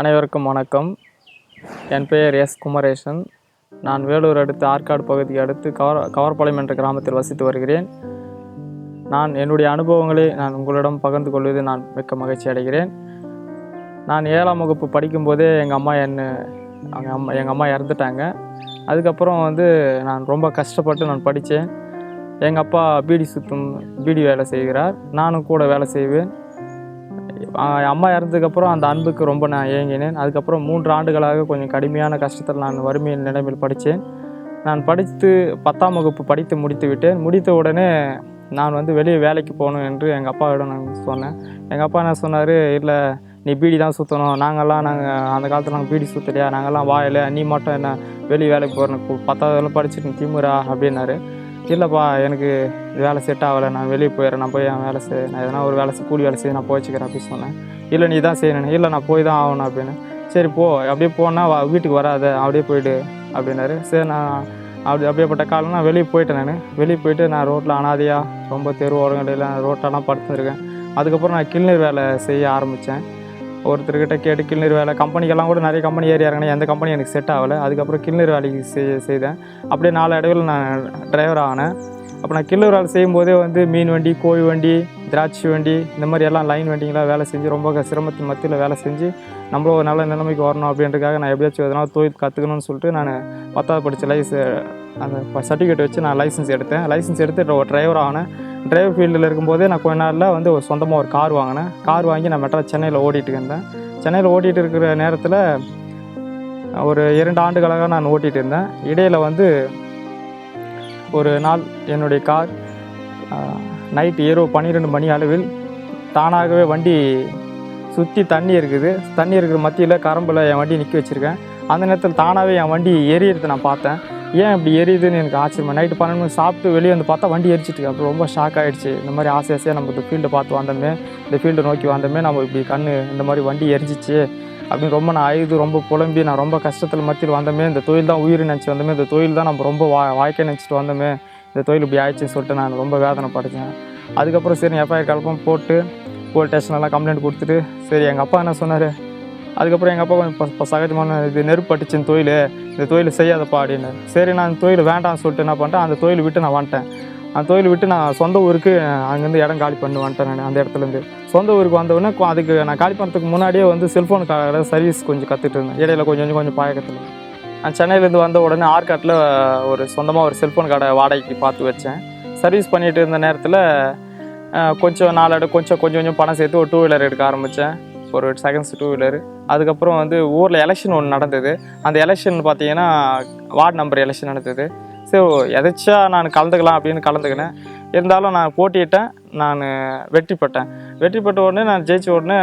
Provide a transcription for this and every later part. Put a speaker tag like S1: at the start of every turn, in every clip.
S1: அனைவருக்கும் வணக்கம். என் பெயர் எஸ் குமரேசன். நான் வேலூர் அடுத்து ஆற்காடு பகுதியை அடுத்து கவர்பாளையம் என்ற கிராமத்தில் வசித்து வருகிறேன். என்னுடைய அனுபவங்களை உங்களிடம் பகிர்ந்து கொள்வது நான் மிக்க மகிழ்ச்சி அடைகிறேன். நான் 7ஆம் வகுப்பு படிக்கும்போதே எங்கள் அம்மா இறந்துட்டாங்க. அதுக்கப்புறம் நான் ரொம்ப கஷ்டப்பட்டு நான் படித்தேன். எங்கள் அப்பா பீடி வேலை செய்கிறார். நானும் கூட வேலை செய்வேன். அம்மா இறந்ததுக்கப்புறம் அந்த அன்புக்கு ரொம்ப நான் ஏங்கினேன். அதுக்கப்புறம் 3 ஆண்டுகளாக கொஞ்சம் கடுமையான கஷ்டத்தில் நான் வறுமையின் நிலைமையில் படித்தேன். நான் படித்து 10ஆம் வகுப்பு படித்து முடித்து விட்டேன். முடித்த உடனே நான் வெளியே வேலைக்கு போகணும் என்று எங்கள் அப்பாவிடம் நான் சொன்னேன். எங்கள் அப்பா என்ன சொன்னார், இல்லை நீ பீடி தான் சுற்றணும், நாங்கள் அந்த காலத்தில் நாங்கள் பீடி சுற்றலையா, நாங்கள்லாம் வாயில, நீ மட்டும் என்ன வெளியே வேலைக்கு போகிறேன், 10ஆவதுலாம் படிச்சுட்டு திமுறா அப்படின்னாரு. இல்லைப்பா, எனக்கு வேலை செட் ஆகலை, நான் வெளியே போயிடுறேன், நான் போய் என் வேலை நான் எதனா ஒரு கூலி வேலை செய்ய நான் போய்ச்சிக்கிறேன் அப்படின்னு சொன்னேன். இல்லை நீ தான் செய்யணும், இல்லை நான் போய் தான் ஆகணும் அப்படின்னு. சரி போ, அப்படியே போனால் வீட்டுக்கு வராத, அப்படியே போய்ட்டு அப்படின்னாரு. சரி, நான் அப்படியேப்பட்ட காலம் நான் வெளியே போயிட்டேன். வெளியே போயிட்டு நான் ரோட்டில் அனாதையாக ரொம்ப தெரு ஓரங்களில் ரோட்டெல்லாம் படுத்துருக்கேன். அதுக்கப்புறம் நான் கிளீனர் வேலை செய்ய ஆரம்பித்தேன். ஒருத்தர்கிட்ட கேட்டு கிளீனர் வேலை, கம்பெனிக்கெல்லாம் கூட நிறைய கம்பெனி ஏறி இறங்கினேன். எந்த கம்பெனி எனக்கு செட் ஆகலை. அதுக்கப்புறம் கிளீனர் வேலைக்கு செய்தேன். அப்படியே 4 இடவில் நான் டிரைவர் ஆகினேன். அப்போ நான் கிளீனர் வேலை செய்யும்போதே மீன் வண்டி, கோழி வண்டி, திராட்சை வண்டி, இந்த மாதிரி எல்லாம் லைன் வண்டிங்களாம் வேலை செஞ்சு ரொம்ப சிரமத்தின் மத்தியில் வேலை செஞ்சு நம்மளும் ஒரு நல்ல நிலைமைக்கு வரணும் அப்படின்றதுக்காக நான் எப்படியாச்சும் எதனா தொழில் கற்றுக்கணும்னு சொல்லிட்டு நான் 10ஆவது படித்த அந்த சர்டிஃபிகேட் வச்சு நான் லைசன்ஸ் எடுத்தேன். லைசன்ஸ் எடுத்து ஒரு டிரைவர் ஆகினேன். டிரைவர் ஃபீல்டில் இருக்கும்போதே நான் கொஞ்ச நாளில் ஒரு சொந்தமாக ஒரு கார் வாங்கினேன். கார் வாங்கி நான் சென்னையில் ஓட்டிகிட்டு இருந்தேன். சென்னையில் ஓட்டிகிட்டு இருக்கிற நேரத்தில் ஒரு 2 ஆண்டுகளாக நான் ஓட்டிகிட்டு இருந்தேன். இடையில் ஒரு நாள் என்னுடைய கார் நைட்டு இரவு 12 மணி அளவில் தானாகவே வண்டி சுற்றி தண்ணி இருக்கிற மத்தியில் கரம்பில் என் வண்டி நிற்க வச்சுருக்கேன். அந்த நேரத்தில் தானாகவே என் வண்டி எரியிறது நான் பார்த்தேன். ஏன் இப்படி எரியுதுன்னு எனக்கு ஆச்சரியமா. நைட்டு 12 மணி சாப்பிட்டு வெளியே பார்த்தா வண்டி எரிச்சிட்டு. அப்புறம் ரொம்ப ஷாக் ஆகிடுச்சு. இந்த மாதிரி ஆசையாக நம்ம இந்த ஃபீல்டை பார்த்து வந்தோமே, இந்த ஃபீல்டை நோக்கி வந்தோமே, நம்ம இப்படி இந்த மாதிரி வண்டி எரிஞ்சிச்சு அப்படின்னு ரொம்ப நான் அழுது ரொம்ப புலம்பி, நான் ரொம்ப கஷ்டத்தில் மத்தியில் வந்தோமே, இந்த தொழில் தான் உயிர் நினச்சி வந்தோமே, இந்த தொழில் தான் நம்ம ரொம்ப வாழ்க்கை நினச்சிட்டு வந்தோமே, இந்த தொழில் இப்படி ஆயிடுச்சுன்னு சொல்லிட்டு நான் ரொம்ப வேதனைப்பட்டேன். அதுக்கப்புறம் சரி எஃப்ஐஆர் கலப்பம் போட்டு போலீஸ் ஸ்டேஷனெல்லாம் கம்ப்ளைண்ட் கொடுத்துட்டு, சரி எங்கள் அப்பா என்ன சொன்னார், அதுக்கப்புறம் எங்கள் அப்பா கொஞ்சம் சகஜமான இது நெருப்பட்டுச்சு இந்த தொழில் செய்யாதப்பா அப்படின்னு. சரி, நான் அந்த தொழில் வேண்டாம்னு சொல்லிட்டு என்ன பண்ணிட்டேன், அந்த தொழில் விட்டு நான் வந்துட்டேன். அந்த தொழில் விட்டு நான் சொந்த ஊருக்கு அங்கேருந்து இடம் காலி பண்ணி வந்துட்டேன். நான் அந்த இடத்துலேருந்து சொந்த ஊருக்கு வந்தவுடனே அதுக்கு நான் காலி பண்ணுறதுக்கு முன்னாடியே செல்ஃபோனுக்காக சர்வீஸ் கொஞ்சம் கற்றுட்டு இருந்தேன். இடையில கொஞ்சம் பழக்கத்தில் நான் சென்னையிலேருந்து வந்த உடனே ஆற்காட்டில் ஒரு சொந்தமாக ஒரு செல்ஃபோன் கடை வாடகைக்கு பார்த்து வச்சேன். சர்வீஸ் பண்ணிகிட்டு இருந்த நேரத்தில் கொஞ்சம் கொஞ்சம் பணம் சேர்த்து ஒரு 2 வீலர் எடுக்க ஆரம்பித்தேன். ஒரு செகண்ட்ஸ் 2 வீலர். அதுக்கப்புறம் ஊரில் எலெக்ஷன் ஒன்று நடந்தது. அந்த எலெக்ஷன் பார்த்தீங்கன்னா வார்டு நம்பர் எலெக்ஷன் நடந்தது. ஸோ எதாச்சா நான் கலந்துக்கலாம் அப்படின்னு கலந்துக்கினேன். இருந்தாலும் நான் போட்டியிட்டேன். நான் வெற்றி பெற்ற உடனே நான் ஜெயிச்ச உடனே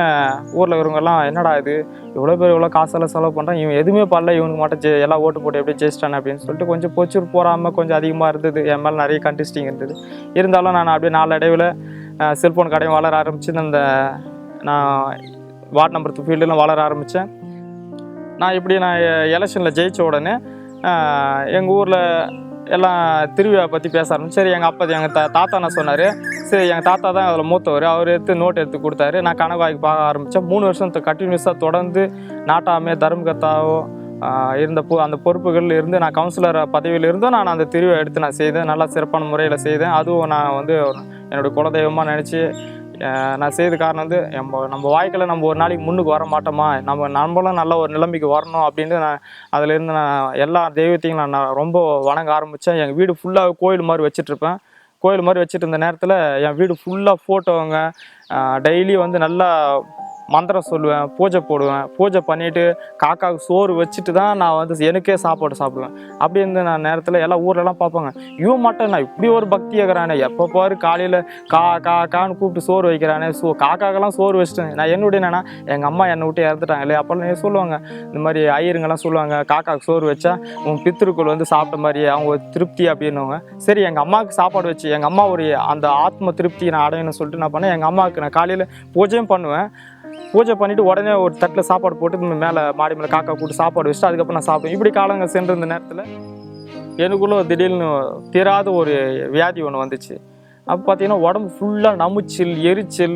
S1: ஊரில் இருக்கிறவங்கெல்லாம், என்னடா இது இவ்வளோ பேர் இவ்வளோ காசெல்லாம் செலவு பண்ணுறான், இவன் எதுவுமே பண்ணல, இவனுக்கு மட்டும் எல்லாம் ஓட்டு போட்டு எப்படி ஜெயிச்சிட்டானே அப்படின்னு சொல்லிட்டு கொஞ்சம் பொச்சூர் போகாமல் கொஞ்சம் அதிகமாக இருந்தது. என் மேலே நிறைய கண்டிஸ்டிங் இருந்தது. இருந்தாலும் நான் அப்படியே 4 இடைவில் செல்ஃபோன் கடையும் வளர ஆரம்பிச்சு, நான் வார்டு நம்பர் ஃபீல்டெலாம் வளர ஆரம்பித்தேன். நான் எலெக்ஷனில் ஜெயித்த உடனே எங்கள் ஊரில் எல்லாம் திருவிழா பற்றி பேச ஆரம்பிச்சு. சரி, எங்கள் தாத்தா என்ன சொன்னார், சரி எங்கள் தாத்தா தான் அதில் மூத்தவர், அவர் நோட் எடுத்து கொடுத்தாரு. நான் கணக்கு வாங்கி பார்க்க ஆரம்பித்தேன். 3 வருஷம் கண்டினியூஸாக தொடர்ந்து நாட்டாமே தர்மகர்த்தாவோ அந்த பொறுப்புகளில் இருந்து நான் கவுன்சிலர் பதவியில் இருந்தும் நான் அந்த திருவிழா எடுத்து நான் செய்தேன். நல்லா சிறப்பான முறையில் செய்தேன். அதுவும் நான் என்னுடைய குலதெய்வமாக நினச்சி நான் செய்த காரணம் நம்ம வாழ்க்கையில் நம்ம ஒரு நாளைக்கு முன்னுக்கு வர மாட்டோமா, நம்மளும் நல்ல ஒரு நிலைமைக்கு வரணும் அப்படின்னு அதிலேருந்து நான் எல்லா தெய்வத்தையும் நான் ரொம்ப வணங்க ஆரம்பித்தேன். எங்கள் வீடு ஃபுல்லாக கோயில் மாதிரி வச்சிட்ருப்பேன். கோயில் மாதிரி வச்சுட்டு இருந்த நேரத்தில் என் வீடு ஃபுல்லாக ஃபோட்டோங்க, டெய்லி நல்லா மந்திரம் சொல்லுவேன், பூஜை போடுவேன். பூஜை பண்ணிவிட்டு காக்காவுக்கு சோறு வச்சுட்டு தான் நான் எனக்கே சாப்பாடு சாப்பிடுவேன். அப்படி இருந்த நான் நேரத்தில் எல்லாம் ஊர்லலாம் பார்ப்பாங்க, இவன் மட்டும் நான் இப்படி ஒரு பக்தி ஆகிறானே, எப்போ பாரு காலையில் கான்னு கூப்பிட்டு சோறு வைக்கிறானே, காக்காக்கெல்லாம் சோறு வச்சுட்டேன். நான் என்னன்னா எங்கள் அம்மா என்னை விட்டு இறந்துட்டாங்களே, அப்போல்லாம் சொல்லுவாங்க, இந்த மாதிரி ஐயருங்கெல்லாம் சொல்லுவாங்க, காக்காவுக்கு சோறு வச்சா உன் பித்திருக்கள் சாப்பிட்ட மாதிரி அவங்க திருப்தி அப்படின்னுவாங்க. சரி, எங்கள் அம்மாவுக்கு சாப்பாடு வச்சு எங்கள் அம்மா அந்த ஆத்ம திருப்தி நான் அடையணும்னு சொல்லிட்டு நான் பண்ணேன். எங்கள் அம்மாவுக்கு நான் காலையில் பூஜையும் பண்ணுவேன். பூஜை பண்ணிவிட்டு உடனே ஒரு தட்டில் சாப்பாடு போட்டு மேலே மாடி மேலே காக்கா கூட்டு சாப்பாடு வச்சுட்டு அதுக்கப்புறம் நான் சாப்பிடுவேன். இப்படி காலங்கள் சென்றிருந்த நேரத்தில் எனக்குள்ளே திடீர்னு தீராத ஒரு வியாதி ஒன்று வந்துச்சு. அப்போ பார்த்தீங்கன்னா உடம்பு ஃபுல்லாக நமுச்சல், எரிச்சல்,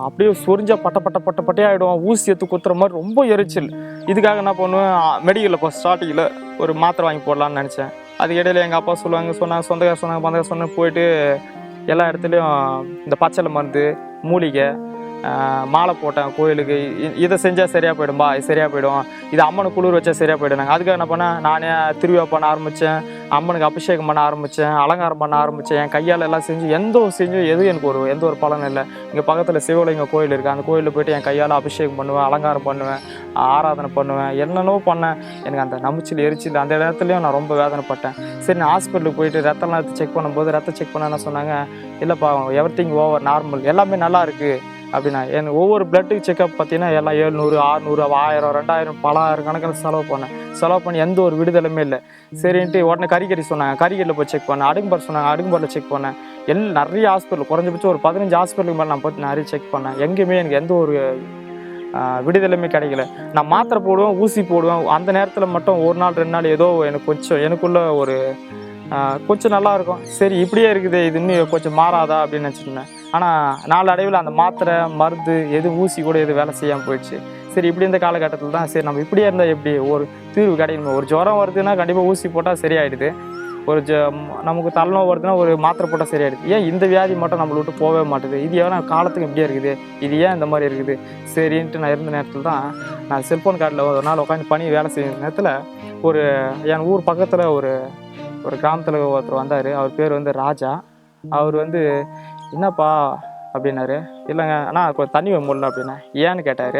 S1: அப்படியே சொரிஞ்சா பட்டையாகிடும். ஊசி எடுத்து குத்துற மாதிரி ரொம்ப எரிச்சல். இதுக்காக என்ன பண்ணுவேன், மெடிக்கலில் இப்போ ஸ்டார்டிங்கில் ஒரு மாத்திரை வாங்கி போடலான்னு நினச்சேன். அதுக்கு இடையில எங்கள் அப்பா சொன்னாங்க, சொந்தக்கார சொன்னாங்க, பந்தக்கார சொன்னாங்க, போயிட்டு எல்லா இடத்துலையும் இந்த பச்சளை மருந்து, மூலிகை, மாலை போட்டேன் கோயிலுக்கு. இதை செஞ்சால் சரியாக போயிடும்பா, இது சரியாக போயிடும், இது அம்மனுக்கு குளிர் வச்சா சரியாக போயிடுனாங்க. அதுக்காக என்ன பண்ணேன், நானே திருவிழா பண்ண ஆரம்பித்தேன், அம்மனுக்கு அபிஷேகம் பண்ண ஆரம்பித்தேன், அலங்காரம் பண்ண ஆரம்பித்தேன். என் கையால் எல்லாம் செஞ்சு எதுவும் எனக்கு எந்த ஒரு பலனும் இல்லை. இங்கே பக்கத்தில் சிவலிங்க கோயில் இருக்குது, அந்த கோயிலில் போய்ட்டு என் கையால் அபிஷேகம் பண்ணுவேன், அலங்காரம் பண்ணுவேன், ஆராதனை பண்ணுவேன், என்னென்னவோ பண்ணேன். எனக்கு அந்த நமுச்சல், எரிச்சல் அந்த இடத்துலையும் நான் ரொம்ப வேதனைப்பட்டேன். சரி, நான் ஹாஸ்பிட்டலுக்கு போயிட்டு ரத்தம்லாம் எடுத்து செக் பண்ணும்போது செக் பண்ண என்ன சொன்னாங்க, இல்லைப்பா எவ்ரிதிங் ஓவர், நார்மல், எல்லாமே நல்லா இருக்குது அப்படின்னா. எனக்கு ஒவ்வொரு பிளட்டுக்கு செக்அப் பார்த்தீங்கன்னா எல்லாம் 700, 600, 1000, 2000, பல ஆயிரக்கணக்கில் செலவு பண்ணி எந்த ஒரு விடுதலுமே இல்லை. சரின்ட்டு உடனே கறிக்கறி சொன்னாங்க, கறிக்கறியில் போய் செக் பண்ணேன். அடுக்கும்பார் சொன்னாங்க, அடுக்கும்பாரில் செக் பண்ணேன். நிறைய ஹாஸ்பிட்டல், குறைஞ்சபட்சம் ஒரு 15 ஹாஸ்பிட்டலுக்கு மேலே நான் போய் நிறைய செக் பண்ணேன். எங்கேயுமே எனக்கு எந்த ஒரு விடுதலுமே கிடைக்கல. நான் மாத்திரை போடுவேன், ஊசி போடுவேன். அந்த நேரத்தில் மட்டும் ஒரு நாள் 2 நாள் ஏதோ எனக்கு எனக்குள்ள ஒரு கொஞ்சம் நல்லா இருக்கும். சரி, இப்படியே இருக்குது, இது இன்னும் கொஞ்சம் மாறாதா அப்படின்னு நினச்சிருந்தேன். ஆனால் நாளடைவில் அந்த மாத்திரை, மருந்து, ஊசி கூட வேலை செய்யாமல் போயிடுச்சு. சரி, இப்படி இந்த காலகட்டத்தில் தான் சரி நம்ம இப்படியே இருந்தால் எப்படி ஒரு தீர்வு கிடைக்கணும். ஒரு ஜுரம் வருதுன்னா கண்டிப்பாக ஊசி போட்டால் சரியாயிடுது. ஒரு நமக்கு தலைநோவு வருதுன்னா ஒரு மாத்திரை போட்டால் சரியாயிடுது. ஏன் இந்த வியாதி மட்டும் நம்மளை விட்டு போகவே மாட்டுது? இது ஏன்னா காலத்துக்கு இப்படியே இருக்குது, இது ஏன் இந்த மாதிரி இருக்குது? சரின்ட்டு நான் இருந்த நேரத்தில் தான் நான் செல்ஃபோன் கார்டில் ஒரு நாள் உட்காந்து வேலை செய்கிற நேரத்தில் என் ஊர் பக்கத்தில் ஒரு கிராமத்தில் ஒருத்தர் வந்தார். அவர் பேர் ராஜா. அவர் என்னப்பா அப்படின்னாரு. இல்லைங்க அண்ணா, கொஞ்சம் தண்ணி மூடல அப்படின்னா. ஏன்னு கேட்டார்.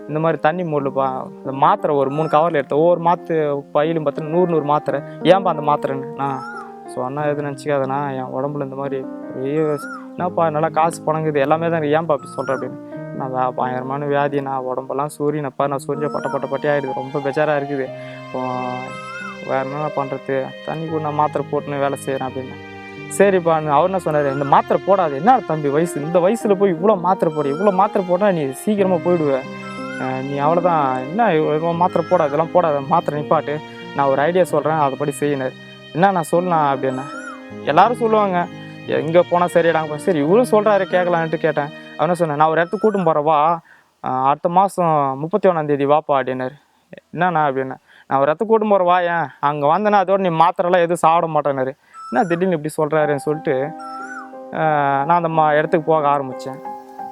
S1: இந்த மாதிரி தண்ணி மூடலப்பா, அந்த மாத்திரை ஒரு 3 கவரில் எடுத்தேன். ஒவ்வொரு பையிலும் பார்த்தீங்கன்னா 100 மாத்திரை. ஏன்பா அந்த மாத்திரைன்னு நான் சொன்னால் எதுவும் நினச்சிக்காதண்ணா, என் உடம்புல இந்த மாதிரி என்னப்பா நல்லா காசு பணங்குது, எல்லாமே தான் ஏன்பா அப்படி சொல்கிறேன் அப்படின்னு. நான் பயங்கரமான வியாதி, நான் உடம்பெல்லாம் சூரியனப்பா, நான் சூரிய பட்டையாகிடுது, ரொம்ப பெஜாராக இருக்குது. இப்போ வேறு என்னென்ன பண்ணுறது, தண்ணி கூட நான் மாத்திரை போட்டுன்னு வேலை செய்கிறேன் அப்படின்னு. சரிப்பா, அவர் என்ன சொன்னார், இந்த மாத்திரை போடாது, என்ன தம்பி இந்த வயசில் போய் இவ்வளோ மாத்திரை போட்டால் நீ சீக்கிரமாக போயிடுவேன், நீ அவ்வளோதான், என்ன இவ்வளோ மாத்திரை போடாது, இதெல்லாம் போடாத, மாத்திரை நிப்பாட்டு, நான் ஒரு ஐடியா சொல்கிறேன், அதைப்படி செய்யினார். என்ன நான் சொல்லலாம் அப்படின்னா, எல்லோரும் சொல்லுவாங்க எங்கே போனால் சரியாடாங்க. சரி, இவரும் சொல்கிறாரு கேட்கலான்ட்டு கேட்டேன். அவன் என்ன சொன்னேன், நான் ஒரு இடத்துக்கு கூட்டும் போகிறவா, அடுத்த மாதம் 31ஆம் வாப்பா அப்படின்னாரு. என்னண்ணா அப்படின்னா, நான் ஒரு இடத்துக்கு கூட்டும் போகிறவா, ஏன் அங்கே வந்தேன்னா அதோட நீ மாத்திரைலாம் எதுவும் சாப்பிட மாட்டேன்னாரு. என்ன திடீர்னு இப்படி சொல்கிறாருன்னு சொல்லிட்டு நான் அந்த இடத்துக்கு போக ஆரம்பித்தேன்.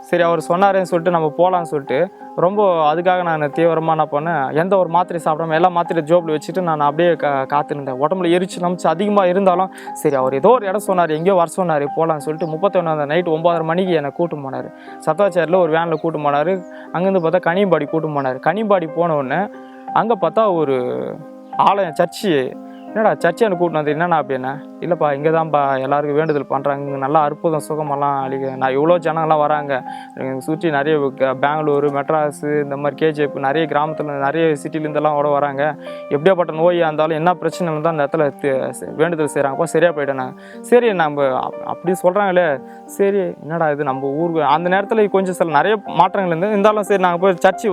S1: சரி, அவர் சொன்னாருன்னு சொல்லிட்டு நம்ம போகலான்னு சொல்லிட்டு ரொம்ப அதுக்காக நான் தீவிரமாக என்ன பண்ணேன், எந்த ஒரு மாத்திரை சாப்பிடாம எல்லா மாத்திரையை ஜோப்பில் வச்சுட்டு நான் அப்படியே காத்துருந்தேன். உடம்புல நம்பிச்சு அதிகமாக இருந்தாலும் சரி, அவர் ஏதோ ஒரு இடம் சொன்னார், எங்கேயோ வர சொன்னார், போகலான்னு சொல்லிட்டு 31 நைட்டு 9:30 மணிக்கு என்னை கூட்டும் போனார். சத்தாச்சாரியில் ஒரு வேனில் கூட்டும் போனார். அங்கேருந்து பார்த்தா கனியம்பாடி கூட்டும் போனார். கனியம்பாடி போன உடனே அங்கே பார்த்தா ஒரு ஆலயம், சர்ச்சு. என்னடா சர்ச்சை எனக்கு கூட்டினு வந்து என்னண்ணா அப்படின்னா, இல்லைப்பா இங்கே தான்ப்பா எல்லாருக்கும் வேண்டுதல் பண்ணுறாங்க, இங்கே நல்லா அற்புதம் சுகமெல்லாம் நான் இவ்வளோ ஜனங்கள்லாம் வராங்க, சுற்றி நிறைய பெங்களூரு, மெட்ராஸு, இந்த மாதிரி கேஜிஎஃப் நிறைய கிராமத்தில் நிறைய சிட்டிலேருந்தெல்லாம் கூட வராங்க. எப்படியாப்பட்ட நோயாக இருந்தாலும் என்ன பிரச்சனை இருந்தால் அந்த இடத்துல வேண்டுதல் செய்கிறாங்கப்பா, சரியாக போயிட்டேனாங்க. சரி, நம்ம அப்படி சொல்கிறாங்களே, சரி என்னடா இது நம்ம ஊருக்கு அந்த நேரத்தில் கொஞ்சம் சில நிறைய மாற்றங்கள் இருந்தாலும் சரி, நாங்கள் போய் சர்ச்சு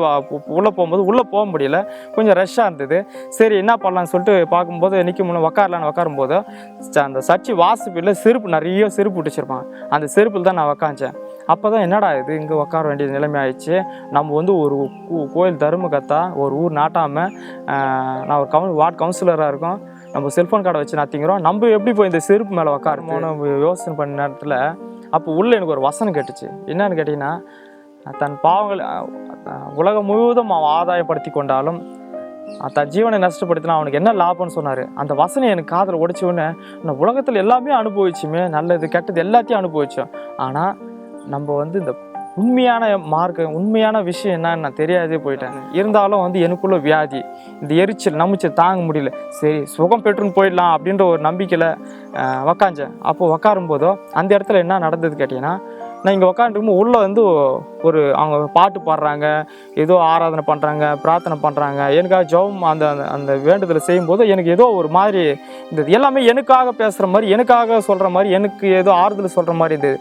S1: உள்ளே போகும்போது உள்ளே போக முடியல, கொஞ்சம் ரஷ்ஷாக இருந்தது. சரி என்ன பண்ணலான்னு சொல்லிட்டு பார்க்கும்போது நிற்க முன்னே உட்காரும்போது அந்த சர்ச்சு வாசப்பில் நிறைய செருப்பு விட்டுச்சிருப்பாங்க. அந்த செருப்பில் தான் நான் உக்காந்தேன். அப்போ தான் என்னடா இது இங்கே உட்கார வேண்டிய நிலைமை ஆயிடுச்சு. நம்ம ஒரு கோயில் தர்மகர்த்தா, ஒரு ஊர் நாட்டாமல், நான் ஒரு வார்டு கவுன்சிலராக இருக்கோம், நம்ம செல்ஃபோன் கார்டை வச்சு நாத்திங்கிறோம், நம்ம எப்படி போய் இந்த செருப்பு மேலே உட்காருமோ நம்ம யோசனை பண்ண நேரத்தில் அப்போ உள்ளே எனக்கு ஒரு வசனம் கேட்டுச்சு. என்னன்னு கேட்டிங்கன்னா, தன் பாவங்கள் உலகம் முழுவதும் அவன் ஆதாயப்படுத்தி கொண்டாலும் தன் ஜீவனை நஷ்டப்படுத்தினா அவனுக்கு என்ன லாபம்னு சொன்னார். அந்த வசனம் எனக்கு காதில் உடைச்ச உடனே, நான் உலகத்தில் எல்லாமே அனுபவிச்சுமே, நல்லது கெட்டது எல்லாத்தையும் அனுபவித்தோம், ஆனால் நம்ம இந்த உண்மையான மார்க்கம், உண்மையான விஷயம் என்னன்னு நான் தெரியாதே போயிட்டேன். இருந்தாலும் எனக்குள்ள வியாதி, இந்த எரிச்சல் நம்பிச்சல் தாங்க முடியல. சரி, சுகம் பெற்றுன்னு போயிடலாம் அப்படின்ற ஒரு நம்பிக்கையில் உக்காந்தேன். அப்போ உக்காரும்போதோ அந்த இடத்துல என்ன நடந்தது கேட்டிங்கன்னா, நான் இங்கே உக்காந்துருக்கும்போது உள்ளே ஒரு அவங்க பாட்டு பாடுறாங்க, ஏதோ ஆராதனை பண்ணுறாங்க, பிரார்த்தனை பண்ணுறாங்க, எனக்காக ஜெபம் அந்த அந்த வேண்டுதலை செய்யும்போது எனக்கு ஏதோ ஒரு மாதிரி இந்த எல்லாமே எனக்காக பேசுகிற மாதிரி, எனக்காக சொல்கிற மாதிரி, எனக்கு ஏதோ ஆறுதல் சொல்கிற மாதிரி இருந்தது.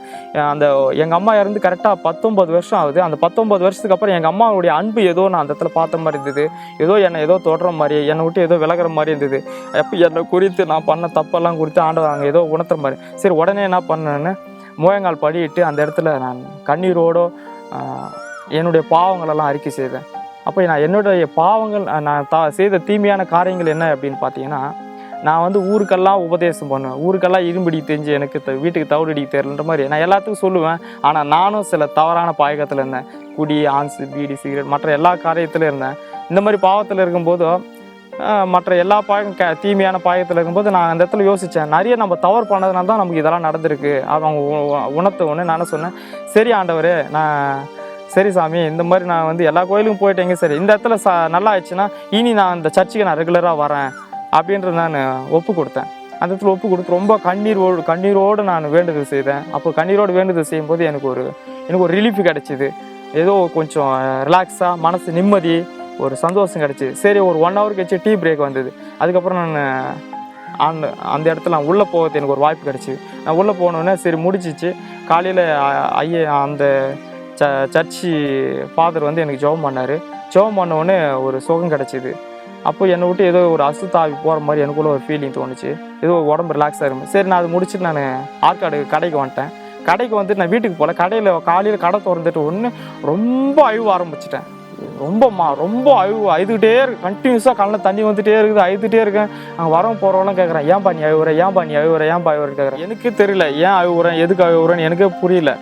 S1: அந்த எங்கள் அம்மா இருந்து கரெக்டாக 19 வருஷம் ஆகுது. அந்த 19 வருஷத்துக்கு அப்புறம் எங்கள் அம்மாவுடைய அன்பு ஏதோ நான் அந்த இடத்துல பார்த்த மாதிரி இருந்தது. ஏதோ என்னை ஏதோ தொடுற மாதிரி, என்னை விட்டு ஏதோ விலகிற மாதிரி இருந்தது. எப்போ என்னை குறித்து நான் பண்ண தப்பெல்லாம் குறித்து ஆண்டவர் அங்கே ஏதோ உணர்த்துற மாதிரி. சரி, உடனே என்ன பண்ணேன்னு முழங்கால் படியிட்டு அந்த இடத்துல நான் கண்ணீரோடு என்னுடைய பாவங்களெல்லாம் அறிக்கை செய்தேன். அப்போ நான் என்னுடைய பாவங்கள், நான் செய்த தீமையான காரியங்கள் என்ன அப்படின்னு பார்த்தீங்கன்னா, நான் வந்து ஊருக்கெல்லாம் உபதேசம் பண்ணுவேன். ஊருக்கெல்லாம் இரும்படி தெரிஞ்சு எனக்கு வீட்டுக்கு தவிடுடி தெரியலன்ற மாதிரி நான் எல்லாத்துக்கும் சொல்லுவேன். ஆனால் நானும் சில தவறான பாயகத்தில் இருந்தேன். குடி, ஆன்ஸு, பீடி, சிகரெட் மற்ற எல்லா காரியத்திலும் இருந்தேன். இந்த மாதிரி பாவத்தில் இருக்கும்போது மற்ற எல்லா பாயகம் தீமையான பாயகத்தில் இருக்கும்போது நான் அந்த இடத்துல யோசித்தேன். நிறைய நம்ம தவறு பண்ணதுனால தான் நமக்கு இதெல்லாம் நடந்திருக்கு. அவங்க உணர்த்த ஒன்று நான் சொன்னேன், சரி ஆண்டவரே, சரி சாமி, இந்த மாதிரி நான் வந்து எல்லா கோயிலுக்கும் போயிட்டேங்க, சரி இந்த இடத்துல நல்லா ஆயிடுச்சுன்னா இனி நான் இந்த சர்ச்சுக்கு நான் ரெகுலராக வரேன் அப்படின்றது நான் ஒப்பு கொடுத்தேன். அந்த இடத்துல ஒப்பு கொடுத்து ரொம்ப கண்ணீரோடு நான் வேண்டுதல் செய்தேன். அப்போ கண்ணீரோடு வேண்டுதல் செய்யும்போது எனக்கு ஒரு ரிலீஃப் கிடச்சிது. ஏதோ கொஞ்சம் ரிலாக்ஸாக, மனசு நிம்மதி, ஒரு சந்தோஷம் கிடச்சிது. சரி, ஒரு 1 hour கழிச்சு டீ பிரேக் வந்தது. அதுக்கப்புறம் நான் அந்த இடத்துல நான் உள்ளே போகிறது எனக்கு ஒரு வாய்ப்பு கிடச்சிது. நான் உள்ளே போனோடனே சரி முடிச்சிச்சு. காலையில் அந்த சர்ச்சு ஃபாதர் வந்து எனக்கு ஜெபம் பண்ணார். ஜெபம் பண்ணோடனே ஒரு சுகம் கிடச்சிது. அப்போ என்னை விட்டு ஏதோ ஒரு அசுத்தாவி போகிற மாதிரி எனக்குள்ள ஒரு ஃபீலிங் தோணுச்சு. ஏதோ உடம்பு ரிலாக்ஸாக இருக்கும். சரி, நான் அதை முடிச்சுட்டு நான் ஆற்காடு கடைக்கு வந்துட்டேன். கடைக்கு வந்துட்டு நான் வீட்டுக்கு போகல. காலையில் கடை திறந்துட்டு ரொம்ப அழுவ ஆரம்பிச்சிட்டேன். ரொம்ப அழுதுகிட்டே இருக்கு. கண்டினியூஸாக கண்ணில் தண்ணி வந்துகிட்டே இருக்குது. அழுதுகிட்டே இருக்கேன். அங்கே வரவும் போகிறவங்களாம் கேட்குறேன், ஏன்பா நீ அழுவுறேன்னு கேட்குறேன். எனக்கே தெரியல ஏன் அழுவுறேன், எதுக்கு அழுவுறேன்னு எனக்கே புரியல.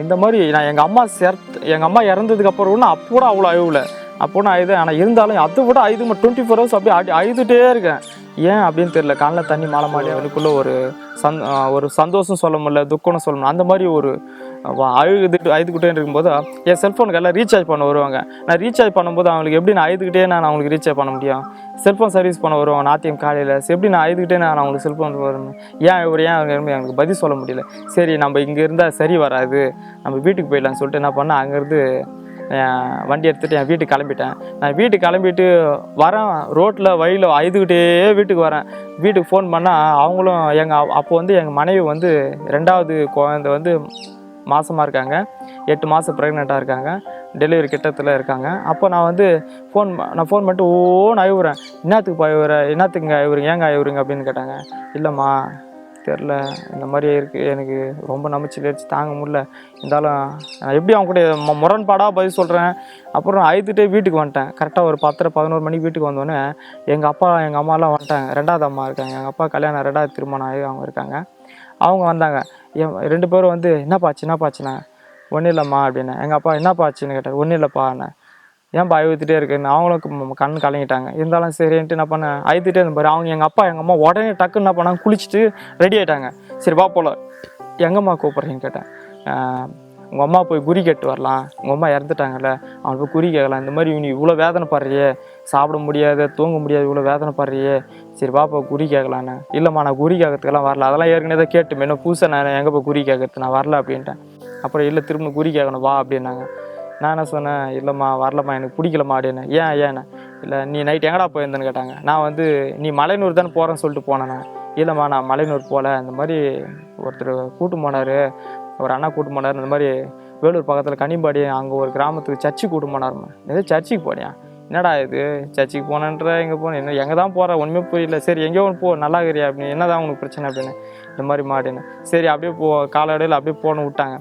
S1: இந்த மாதிரி நான் எங்கள் அம்மா இறந்ததுக்கு அப்புறம் அப்போ கூட அவ்வளோ அழுவலை. அப்போ நான் அழுதேன். ஆனால் இருந்தாலும் அதை விட 24 hours அப்படியே அழுதுகிட்டே இருக்கேன். ஏன் அப்படின்னு தெரியல. காலைல தண்ணி மாலை அதுக்குள்ளே ஒரு சந்தோஷம் சொல்ல முடியல, துக்கம்னு சொல்ல முடியல. அந்த மாதிரி ஒரு அழுதுகிட்டே இருக்கும்போது என் செல்ஃபோனுக்கு எல்லாம் ரீசார்ஜ் பண்ண வருவாங்க. நான் ரீசார்ஜ் பண்ணும்போது அவங்களுக்கு எப்படி நான் அழுதுகிட்டே நான் அவங்களுக்கு ரீசார்ஜ் பண்ண முடியும்? செல்ஃபோன் சர்வீஸ் பண்ண வருவாங்க நாத்தியம் காலையில். எப்படி நான் அழுதுகிட்டே நான் அவங்களுக்கு செல்ஃபோன் வரணும்? எனக்கு பதில் சொல்ல முடியல. சரி, நம்ம இங்கே இருந்தால் சரி வராது, நம்ம வீட்டுக்கு போயிடலான்னு சொல்லிட்டு என்ன பண்ணேன், அங்கேருந்து வண்டி எடுத்துகிட்டு என் வீட்டுக்கு கிளம்பிட்டேன். நான் வீட்டுக்கு கிளம்பிட்டு வரேன். வழியில் அழுதுகிட்டே வீட்டுக்கு வரேன். வீட்டுக்கு ஃபோன் பண்ணால் அவங்களும் அப்போ வந்து எங்கள் மனைவி வந்து 2வது குழந்தை வந்து மாசமாக இருக்காங்க. 8 மாதம் ப்ரெக்னெண்ட்டாக இருக்காங்க. டெலிவரி கிட்டத்தில் இருக்காங்க. அப்போ நான் வந்து ஃபோன் பண்ணிட்டு அழுவுறேன். என்னத்துக்கு அழுவுறீங்க, ஏங்க அழுவுறீங்க அப்படின்னு கேட்டாங்க. இல்லைம்மா, தெரில, இந்த மாதிரி இருக்குது, எனக்கு ரொம்ப நம்பிச்சு தாங்க முடியல, இருந்தாலும் நான் எப்படி அவங்க கூட முரண்பாடாக பதில் சொல்கிறேன். அப்புறம் அழுதுகிட்டே வீட்டுக்கு வந்துட்டேன். கரெக்டாக ஒரு 10-11 மணிக்கு வீட்டுக்கு வந்தோடனே எங்கள் அம்மாலாம் வந்துட்டாங்க. 2வது அம்மா இருக்காங்க. எங்கள் அப்பா கல்யாணம் 2வது திருமணம் ஆகி அவங்க இருக்காங்க. அவங்க வந்தாங்க. 2 பேரும் வந்து என்னப்பாச்சுண்ணா? ஒன்றும் இல்லைம்மா அப்படின்னு. எங்கள் அப்பா என்னப்பாச்சுன்னு கேட்டார். ஒன்றும் இல்லைப்பாண்ணே. ஏன்பா அழுதுகிட்டே இருக்குன்னு அவங்களும் கண் கலங்கிட்டாங்க. இருந்தாலும் சரின்ட்டு என்ன பண்ணேன், அழுதுகிட்டே இருந்த பாரு. எங்கள் அப்பா எங்கள் அம்மா உடனே டக்குன்னு என்ன பண்ணாங்க, குளிச்சுட்டு ரெடி ஆகிட்டாங்க. சரி வா போல. எங்கம்மா கூப்பிட்றீங்கன்னு கேட்டேன். உங்கள் அம்மா போய் குறி கேட்டு வரலாம், உங்கள் அம்மா இறந்துட்டாங்கல்ல, அவனை போய் குறி கேட்கலாம். இந்த மாதிரி நீ இவ்வளோ வேதனைப்படுறியே, சாப்பிட முடியாது, தூங்க முடியாது, இவ்வளோ வேதனைப்படுறியே, சரி வாப்பா குறி கேட்கலான்னு. இல்லைம்மா, நான் குறி கேட்கறதுக்கெல்லாம் வரல, அதெல்லாம் ஏற்கனவே தான் கேட்டுமே, இன்னும் புதுசாக நான் எங்கே போய் குறி கேட்கறது, நான் வரல அப்படின்ட்டேன். அப்புறம் இல்லை, திரும்ப குறி கேட்கணும் வா அப்படின்னாங்க. நான் என்ன சொன்னேன், இல்லைம்மா வரலம்மா, எனக்கு பிடிக்கலம்மா அப்படின்னு. ஏன்னு, இல்லை நீ நைட் எங்கடா போயிருந்தேன்னு கேட்டாங்க. நான் வந்து நீ மலையனூர் தானே போகிறேன்னு சொல்லிட்டு போனேன். இல்லைம்மா, நான் மலையனூர் போகல, இந்த மாதிரி ஒருத்தர் கூட்டு போனார், ஒரு அண்ணா கூட்டு போனார், இந்த மாதிரி வேலூர் பக்கத்தில் கனிம்பாடி அங்கே ஒரு கிராமத்துக்கு சர்ச்சுக்கு கூட்டு போனாருமா. எதோ சர்ச்சுக்கு போனியா, என்னடா இது சர்ச்சுக்கு போனேன்ற, எங்கே போனேன், என்ன எங்கே தான் போகிறேன் ஒன்றுமே புரியல. சரி எங்கேயோ ஒன்று போ, நல்லா இருக்கிறியா அப்படின்னு. என்ன தான் உனக்கு பிரச்சனை அப்படின்னு. இந்த மாதிரி மாடின்னு. சரி அப்படியே காலடையில் அப்படியே போன விட்டாங்க.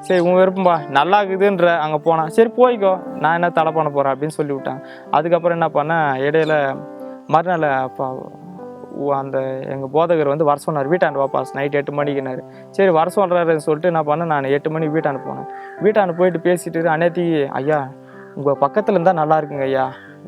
S1: சரி உங்கள் விருப்பம்பா, நல்லா இருக்குதுன்ற, அங்கே போனேன். சரி போய்க்கோ, நான் என்ன தலை பண்ண போகிறேன் அப்படின்னு சொல்லி விட்டாங்க. அதுக்கப்புறம் என்ன பண்ணேன், இடையில மறுநாள் அப்போ அந்த எங்கள் போதகர் வந்து வர சொன்னார், வீட்டாண்டு வாப்பா நைட் 8 மணிக்குனாரு. சரி வர சொல்கிறாருன்னு சொல்லிட்டு என்ன பண்ணேன், நான் 8 மணிக்கு வீட்டாண்டு போனேன். வீட்டாண்டு போயிட்டு பேசிட்டு அன்னைக்கு, ஐயா உங்கள் பக்கத்தில் இருந்தால் நல்லா இருக்குங்க ஐயா,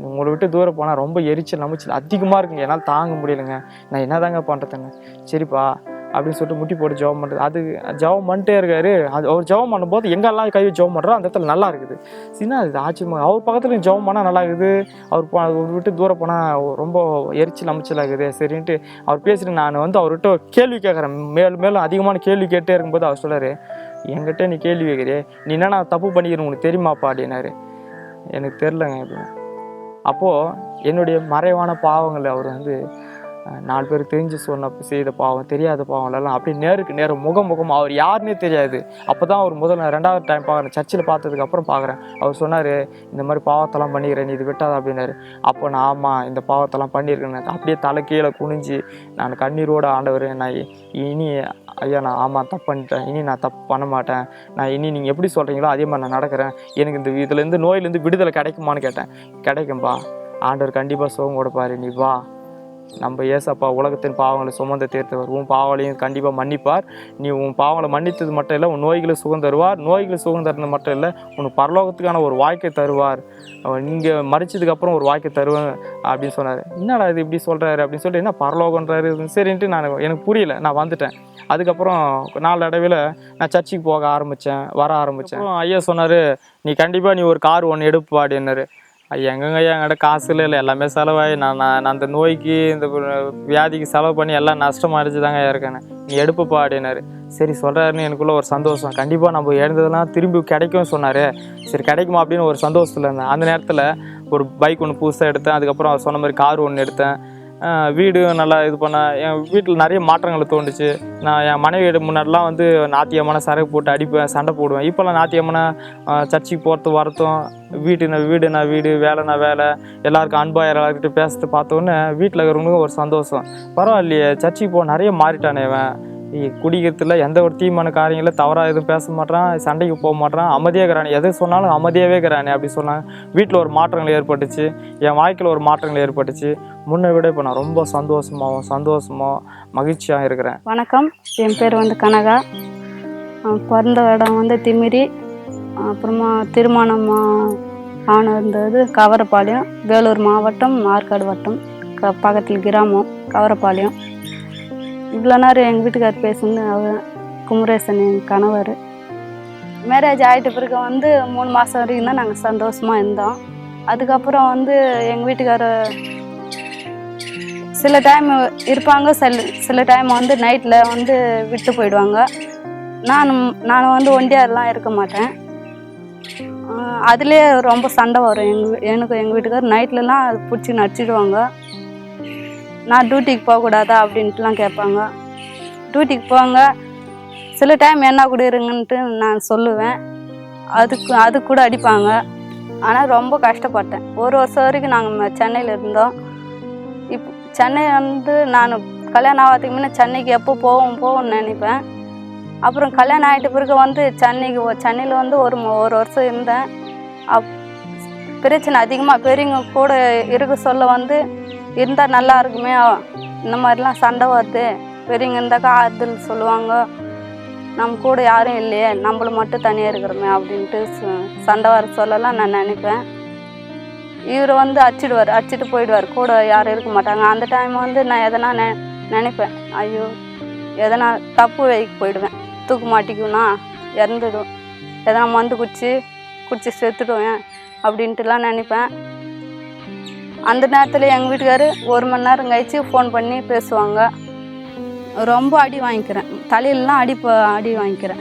S1: உங்களை விட்டு தூரம் போனால் ரொம்ப நம்பிச்சல் அதிகமாக இருக்குங்க, என்னால் தாங்க முடியலைங்க, நான் என்ன தாங்க பண்ணுறதுங்க. சரிப்பா அப்படின்னு சொல்லிட்டு முட்டி போட்டு ஜெபம் பண்ணுறது. அது ஜெபம் பண்ணிட்டே இருக்காரு. அவர் ஜெபம் பண்ணும்போது எங்கெல்லாம் கை ஜெபம் பண்ணுறோம் அந்த இடத்துல நல்லா இருக்குது. சரினா அது ஆச்சரியமாக, அவர் பக்கத்தில் ஜெபம் பண்ணால் நல்லா இருக்குது, அவர் விட்டு தூரம் போனால் ரொம்ப நம்பிச்சல் ஆகுது. சரின்ட்டு அவர் பேசிட்டு நான் வந்து அவர்கிட்ட கேள்வி கேட்குறேன். மேலும் அதிகமான கேள்வி கேட்டே இருக்கும்போது அவர் சொல்கிறார், என்கிட்ட நீ கேள்வி கேட்குறியே, நீ என்னென்ன தப்பு பண்ணிக்கிறேன் உனக்கு தெரியுமாப்பா அப்படின்னாரு. எனக்கு தெரிலங்க அப்படின்னு. அப்போது என்னுடைய மறைவான பாவங்களை அவர் வந்து 4 பேர் தெரிஞ்சு செய்த பாவம், தெரியாத பாவம்லாம் அப்படி நேருக்கு நேரம் முகம் அவர் யாருன்னே தெரியாது. அப்போ தான் அவர் முதல் 2வது டைம் பார்க்குறேன். சர்ச்சில் பார்த்ததுக்கப்புறம் பார்க்குறேன். அவர் சொன்னார், இந்த மாதிரி பாவத்தெல்லாம் பண்ணிக்கிறேன், நீ இது விட்டாத அப்படின்னாரு. அப்போ நான் ஆமாம் இந்த பாவத்தெல்லாம் பண்ணியிருக்கேன். அப்படியே தலை கீழே குனிஞ்சு நான் கண்ணீரோடு ஆண்டவர், நான் இனி ஐயா நான் ஆமாம் தப்பு பண்ணிட்டேன், இனி நான் தப்பு பண்ண மாட்டேன், நான் இனி நீங்கள் எப்படி சொல்கிறீங்களோ அதே மாதிரி நான் நடக்கிறேன், எனக்கு இந்த இதுலேருந்து நோயிலேருந்து விடுதலை கிடைக்குமான்னு கேட்டேன். கிடைக்கும்பா, ஆண்டவர் கண்டிப்பாக சுகம் கொடுப்பாரு, நீ வா, நம்ம ஏசப்பா உலகத்தின் பாவங்களை சுமந்து தீர்த்தவர், உன் பாவங்களையும் கண்டிப்பாக மன்னிப்பார். நீ உன் பாவங்களை மன்னித்தது மட்டும் இல்லை, உன் நோய்களை சுகம் தருவார். நோய்களை சுகம் தருന്നത് மட்டும் இல்லை, உனக்கு பரலோகத்துக்கான ஒரு வாழ்க்கை தருவார். இங்கே மறிச்சதுக்கப்புறம் ஒரு வாழ்க்கை தருவேன் அப்படின்னு சொன்னார். என்னடா இது இப்படி சொல்கிறாரு அப்படின்னு சொல்லிட்டு, என்ன பரலோகன்றாரு சரின்ட்டு எனக்கு புரியல, நான் வந்துட்டேன். அதுக்கப்புறம் நாளடைவில் நான் சர்ச்சுக்கு போக ஆரம்பித்தேன், வர ஆரம்பித்தேன். ஐயா சொன்னார், நீ கண்டிப்பாக நீ ஒரு கார் ஒன்று எடுப்பாடினாரு. எங்கங்க என்கிட்ட காசு இல்லை, எல்லாமே செலவாகி நான் அந்த நோய்க்கு இந்த வியாதிக்கு செலவு பண்ணி எல்லாம் நஷ்டமாகிடுச்சு தாங்க இருக்கேன், நீ எடுப்புப்பா அப்படின்னாரு. சரி சொல்கிறாருன்னு எனக்குள்ளே ஒரு சந்தோஷம், கண்டிப்பாக நம்ம எழுந்ததெல்லாம் திரும்பி கிடைக்கும்னு சொன்னார். சரி கிடைக்குமா அப்படின்னு ஒரு சந்தோஷத்தில் இருந்தேன். அந்த நேரத்தில் ஒரு பைக் ஒன்று புதுசாக எடுத்தேன். அதுக்கப்புறம் அவர் சொன்ன மாதிரி கார் ஒன்று எடுத்தேன். வீடு நல்லா இது பண்ணேன். என் வீட்டில் நிறைய மாற்றங்கள் தோணுச்சு. நான் என் மனைவி முன்னாடிலாம் வந்து ஞாயிற்றுக்கிழமை சரக்கு போட்டு அடிப்பேன், சண்டை போடுவேன். இப்போல்லாம் ஞாயிற்றுக்கிழமை சர்ச்சுக்கு போகிறது வரத்தும், வீடு வேலைனா வேலை, எல்லாருக்கும் அன்பாக எல்லாருக்கிட்ட பேசுறது பார்த்தோன்னே வீட்டில் இருக்கிறவங்களுக்கும் ஒரு சந்தோஷம். பரவாயில்லையே சர்ச்சுக்கு நிறைய மாறிட்டானே, இவன் குடிக்கிறதுல எந்த ஒரு தீமான காரியங்களும் தவறாக எதுவும் பேச மாட்டான், சண்டைக்கு போக மாட்டான், அமைதியாக இருக்கிறானே, எது சொன்னாலும் அமைதியாகவே இருக்கிறானே அப்படி சொன்னாங்க. வீட்டில் ஒரு மாற்றங்கள் ஏற்பட்டுச்சு, என் வாழ்க்கையில் ஒரு மாற்றங்கள் ஏற்பட்டுச்சு. முன்னை விட இப்போ நான் ரொம்ப சந்தோஷமாக மகிழ்ச்சியாக இருக்கிறேன்.
S2: வணக்கம், என் பேர் வந்து கனகா. பிறந்த இடம் வந்து திமிரி. அப்புறமா திருமணம் ஆனது கவரப்பாளையம், வேலூர் மாவட்டம், ஆற்காடு வட்டம், பக்கத்தில் கிராமம் கவரப்பாளையம். இவ்வளோ நேரம் எங்கள் வீட்டுக்கார் பேசுன்னு அவர் குமரேசன் என் கணவர். மேரேஜ் ஆகிட்ட பிறகு வந்து 3 மாதம் வரைக்கும் தான் நாங்கள் சந்தோஷமாக இருந்தோம். அதுக்கப்புறம் வந்து எங்கள் வீட்டுக்கார் சில டைம் இருப்பாங்க, சில டைம் வந்து நைட்டில் வந்து விட்டு போயிடுவாங்க. நான் வந்து ஒண்டியாரெலாம் இருக்க மாட்டேன். அதுலேயே ரொம்ப சண்டை வரும். எங்கள் வீட்டுக்கார் நைட்லலாம் பிடிச்சி நடிச்சிடுவாங்க. நான் டியூட்டிக்கு போகக்கூடாதா அப்படின்ட்டுலாம் கேட்பாங்க. டியூட்டிக்கு போவாங்க, சில டைம் என்ன கூட இருங்கன்ட்டு நான் சொல்லுவேன், அது கூட அடிப்பாங்க. ஆனால் ரொம்ப கஷ்டப்பட்டேன். 1 வருஷம் வரைக்கும் நாங்கள் சென்னையில் இருந்தோம். இப்போ சென்னை வந்து நான் கல்யாணம் ஆகிறதுக்கு முன்னே சென்னைக்கு எப்போ போவோம்னு நினைப்பேன். அப்புறம் கல்யாணம் ஆகிட்ட பிறகு வந்து சென்னையில் வந்து ஒரு வருஷம் இருந்தேன். பிரச்சனை அதிகமாக பெரியவங்க கூட இருக்க சொல்ல வந்து இருந்தால் நல்லா இருக்குமே, இந்த மாதிரிலாம் சண்டை வருது, பெரியவங்க இருந்தாக்கா ஆறுதல் சொல்லுவாங்க, நம்ம கூட யாரும் இல்லையே, நம்மள மட்டும் தனியாக இருக்கிறோமே அப்படின்ட்டு சண்டை வர சொல்லலாம் நான் நினைப்பேன். இவர் வந்து அடிச்சுட்டு போயிடுவார், கூட யாரும் இருக்க மாட்டாங்க. அந்த டைம் வந்து நான் எதனா நினைப்பேன், ஐயோ எதனா தப்பு வைக்க போயிடுவேன், தூக்கு மாட்டிக்குன்னா இறந்துடும், எதனா மருந்து குடிச்சு செத்துடுவேன் அப்படின்ட்டுலாம் நினைப்பேன். அந்த நேரத்தில் எங்கள் வீட்டுக்கார் 1 மணி நேரம் கழித்து ஃபோன் பண்ணி பேசுவாங்க. ரொம்ப அடி வாங்கிக்கிறேன், தலையிலலாம் அடி வாங்கிக்கிறேன்.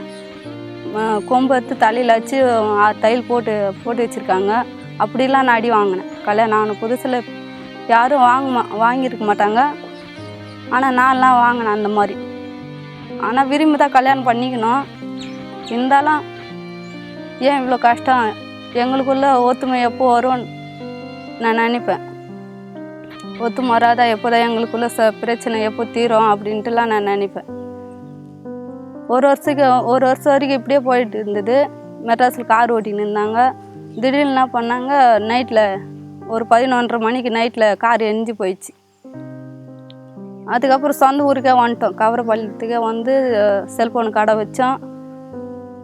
S2: கொம்பு எடுத்து தலையில் வச்சு தையல் போட்டு வச்சுருக்காங்க. அப்படிலாம் நான் அடி வாங்கினேன். கல்யாணம் ஆன புதுசில் யாரும் வாங்கியிருக்க மாட்டாங்க, ஆனால் நான்லாம் வாங்கினேன் அந்த மாதிரி. ஆனால் விரும்பி தான் கல்யாணம் பண்ணிக்கணும். இருந்தாலும் ஏன் இவ்வளோ கஷ்டம், எங்களுக்குள்ள ஒத்துமை எப்போ வரும்னு நான் நினைப்பேன். ஒத்துமை வராதா, எப்போதான் எங்களுக்குள்ள பிரச்சனை எப்போ தீரும் அப்படின்ட்டுலாம் நான் நினைப்பேன். 1 வருஷம் வரைக்கும் இப்படியே போயிட்டு இருந்தது. மெட்ராஸில் கார் ஓட்டின்னு இருந்தாங்க. திடீர்னு என்ன பண்ணாங்க, நைட்டில் ஒரு 11:30 மணிக்கு நைட்டில் கார் எரிஞ்சு போயிடுச்சு. அதுக்கப்புறம் சொந்த ஊருக்கே வந்துட்டோம். கவரப்பாளையத்துக்கே வந்து செல்ஃபோன் கடை வச்சோம்.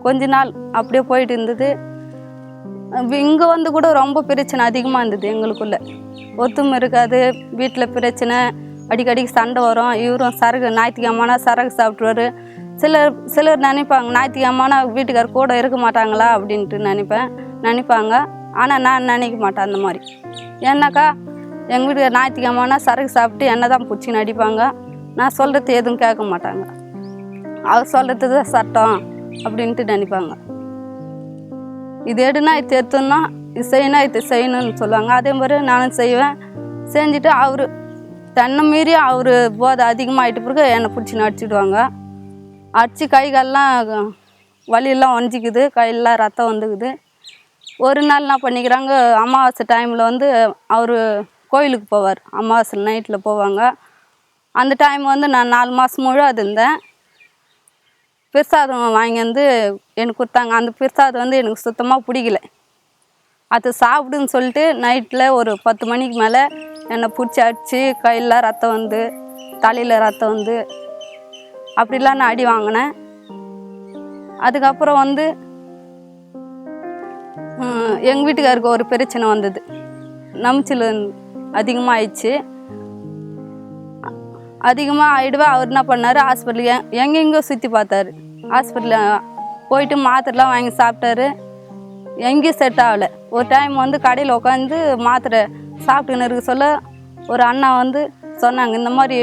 S2: கொஞ்ச நாள் அப்படியே போயிட்டு இருந்தது. இங்கே வந்து கூட ரொம்ப பிரச்சனை அதிகமாக இருந்தது எங்களுக்குள்ள. ஒத்துமை இருக்காது, வீட்டில் பிரச்சனை, அடிக்கடிக்கு சண்டை வரும். இவரும் ஞாயிற்றுக்கிழமைனா சரகு சாப்பிட்ருவாரு. சிலர் நினைப்பாங்க, ஞாயிற்றுக்கிழமைனா வீட்டுக்கார் கூட இருக்க மாட்டாங்களா அப்படின்ட்டு நினைப்பாங்க. ஆனால் நான் நினைக்க மாட்டேன் அந்த மாதிரி. ஏன்னாக்கா எங்கள் வீட்டுக்கார் ஞாயிற்றுக்கிழமைனா சரகு சாப்பிட்டு என்ன தான் பிடிச்சி நடிப்பாங்க. நான் சொல்கிறது எதுவும் கேட்க மாட்டாங்க. அவர் சொல்கிறது தான் சட்டம் அப்படின்ட்டு நினைப்பாங்க. இது எடுனா இது எடுத்தோன்னா, இது செய்யணும் இது செய்யணும்னு சொல்லுவாங்க. அதே மாதிரி நானும் செய்வேன். செஞ்சுட்டு அவர் தன்னை மீறி அவர் போதை அதிகமாகிட்ட பிறகு என்னை பிடிச்சி அடிச்சிடுவாங்க. அடித்து கை கால்லாம் வலியெல்லாம் ஒஞ்சிக்குது, கையெல்லாம் ரத்தம் வந்துக்குது. ஒரு நாள் என்ன பண்ணிக்கிறாங்க, அமாவாசை டைமில் வந்து அவர் கோயிலுக்கு போவார். அமாவாசை நைட்டில் போவாங்க. அந்த டைம் வந்து நான் 4 மாதம் முழு அது இருந்தேன். பிரசாதம் வாங்கி வந்து எனக்கு கொடுத்தாங்க. அந்த பிரசாதம் வந்து எனக்கு சுத்தமாக பிடிக்கல. அது சாப்பிடுன்னு சொல்லிட்டு நைட்டில் ஒரு 10 மணிக்கு மேலே என்னை பிடிச்சி அடித்து கையில் ரத்தம் வந்து, தலையில் ரத்தம் வந்து, அப்படிலாம் நான் அடி வாங்கினேன். அதுக்கப்புறம் வந்து எங்கள் வீட்டுக்காருக்கு ஒரு பிரச்சனை வந்தது. நமிச்சல் அதிகமாக ஆயிடுச்சு. அதிகமாக ஆகிடுவா. அவர் என்ன பண்ணார், ஹாஸ்பிட்டலுக்கு எங்கெங்கோ சுற்றி பார்த்தாரு. ஹாஸ்பிட்டலில் போயிட்டு மாத்திரைலாம் வாங்கி சாப்பிட்டாரு. எங்கேயும் செட் ஆகலை. ஒரு டைம் வந்து கடையில் உட்காந்து மாத்திரை சாப்பிட்டுன்னு இருக்க சொல்ல ஒரு அண்ணா வந்து சொன்னாங்க, இந்த மாதிரி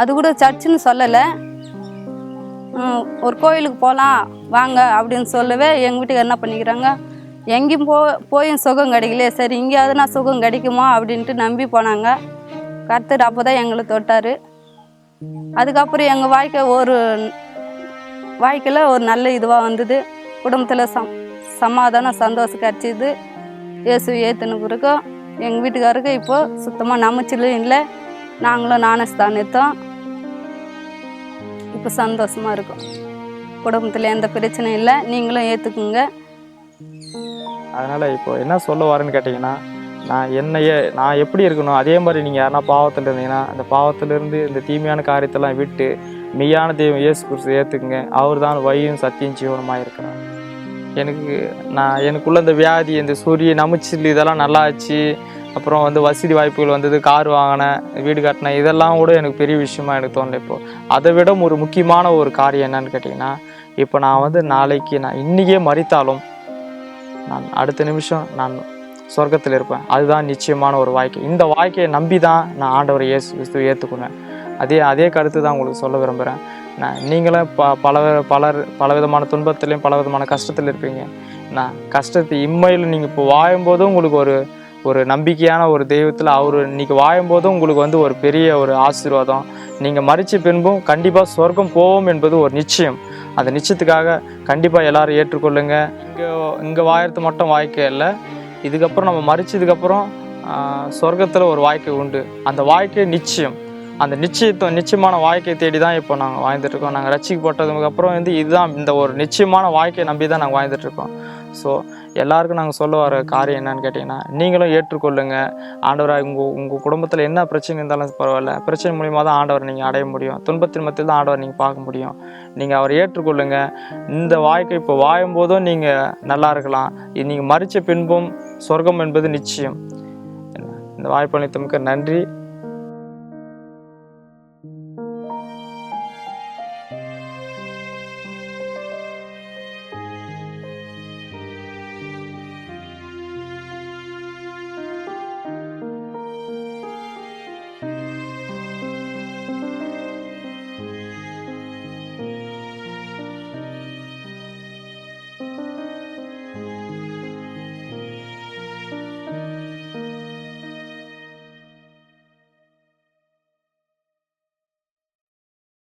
S2: அது கூட சர்ச்சுன்னு சொல்லலை, ஒரு கோயிலுக்கு போகலாம் வாங்க அப்படின்னு சொல்லவே எங்கள் வீட்டுக்கு என்ன பண்ணிக்கிறாங்க, எங்கேயும் போயும் சுகம் கிடைக்கலையே, சரி இங்கேயாவது நான் சுகம் கிடைக்குமா அப்படின்ட்டு நம்பி போனாங்க. கர்த்தர் அப்போ தான் எங்களை தொட்டார். அதுக்கப்புறம் எங்கள் வாழ்க்கையில் ஒரு நல்ல இதுவாக வந்தது. குடும்பத்தில் சமாதானம் சந்தோஷம் கிடச்சிது. இயேசு ஏற்றுன பிறகு எங்கள் வீட்டுக்காருக்கு இப்போது சுத்தமாக நமைச்சலும் இல்லை, நாங்களும் ஞானஸ்தானம் எடுத்தோம். இப்போ சந்தோஷமாக இருக்கும். குடும்பத்தில் எந்த பிரச்சனையும் இல்லை. நீங்களும் ஏற்றுக்குங்க.
S1: அதனால் இப்போ என்ன சொல்ல வரேன்னு கேட்டிங்கன்னா, நான் எப்படி இருக்கணும் அதே மாதிரி நீங்கள் யாருன்னா பாவத்தில் இருந்தீங்கன்னா அந்த பாவத்திலேருந்து இந்த தீமையான காரியத்தெல்லாம் விட்டு மெய்யான தெய்வம் இயேசு கிறிஸ்து ஏற்றுக்குங்க. அவர் தான் வழியும் சத்தியம் ஜீவனமாக இருக்கிறார். எனக்குள்ள இந்த வியாதி, இந்த சூரிய நமிச்சல் இதெல்லாம் நல்லா ஆச்சு. அப்புறம் வந்து வசதி வாய்ப்புகள் வந்தது, கார் வாங்கினேன், வீடு கட்டினேன், இதெல்லாம் கூட எனக்கு பெரிய விஷயமா எனக்கு தோணலை. இப்போது அதை விட ஒரு முக்கியமான ஒரு காரியம் என்னன்னு கேட்டிங்கன்னா, இப்போ நான் வந்து நாளைக்கு நான் இன்றைக்கே மரித்தாலும் நான் அடுத்த நிமிஷம் நான் சொர்க்கத்தில் இருப்பேன். அதுதான் நிச்சயமான ஒரு வாழ்க்கை. இந்த வாழ்க்கையை நம்பி தான் நான் ஆண்டவர் இயேசு கிறிஸ்துவை ஏற்றுக்குவேன். அதே கருத்து தான் உங்களுக்கு சொல்ல விரும்புகிறேன். நீங்களும் பலவிதமான துன்பத்திலையும் பலவிதமான கஷ்டத்தில் இருப்பீங்க. கஷ்டத்தை இம்மையில் நீங்கள் இப்போ வாழும்போதும் உங்களுக்கு ஒரு நம்பிக்கையான ஒரு தெய்வத்தில் அவர் இன்றைக்கி வாழும்போதும் உங்களுக்கு வந்து ஒரு பெரிய ஒரு ஆசீர்வாதம். நீங்கள் மரித்த பின்பும் கண்டிப்பாக சொர்க்கம் போவோம் என்பது ஒரு நிச்சயம். அந்த நிச்சயத்துக்காக கண்டிப்பாக எல்லோரும் ஏற்றுக்கொள்ளுங்க. இங்கே வாழறது மட்டும் வாழ்க்கை இல்லை, இதுக்கப்புறம் நம்ம மரிச்சதுக்கப்புறம் சொர்க்கத்தில் ஒரு வாழ்க்கை உண்டு. அந்த வாழ்க்கை நிச்சயம். அந்த நிச்சயமான வாழ்க்கையை தேடி தான் இப்போ நாங்கள் வாழ்ந்துட்டுருக்கோம். நாங்கள் ரட்சிக்கப்பட்டதுக்கப்புறம் வந்து இதுதான் இந்த ஒரு நிச்சயமான வாழ்க்கையை நம்பி தான் நாங்கள் வாழ்ந்துட்டுருக்கோம். ஸோ எல்லாருக்கும் நாங்கள் சொல்ல வர காரியம் என்னன்னு கேட்டிங்கன்னா, நீங்களும் ஏற்றுக்கொள்ளுங்க. ஆண்டவராக உங்கள் குடும்பத்தில் என்ன பிரச்சனை இருந்தாலும் பரவாயில்ல, பிரச்சனை மூலியமாக தான் ஆண்டவரை நீங்கள் அடைய முடியும். துன்பத்தின் மத்தியில் தான் ஆண்டவர் நீங்கள் பார்க்க முடியும். நீங்கள் அவரை ஏற்றுக்கொள்ளுங்க. இந்த வாழ்க்கை இப்போ வாழும்போதும் நீங்கள் நல்லா இருக்கலாம். நீங்கள் மரித்த பின்பும் சொர்க்கம் என்பது நிச்சயம். இந்த வாய்ப்பு அளித்தமைக்கு நன்றி.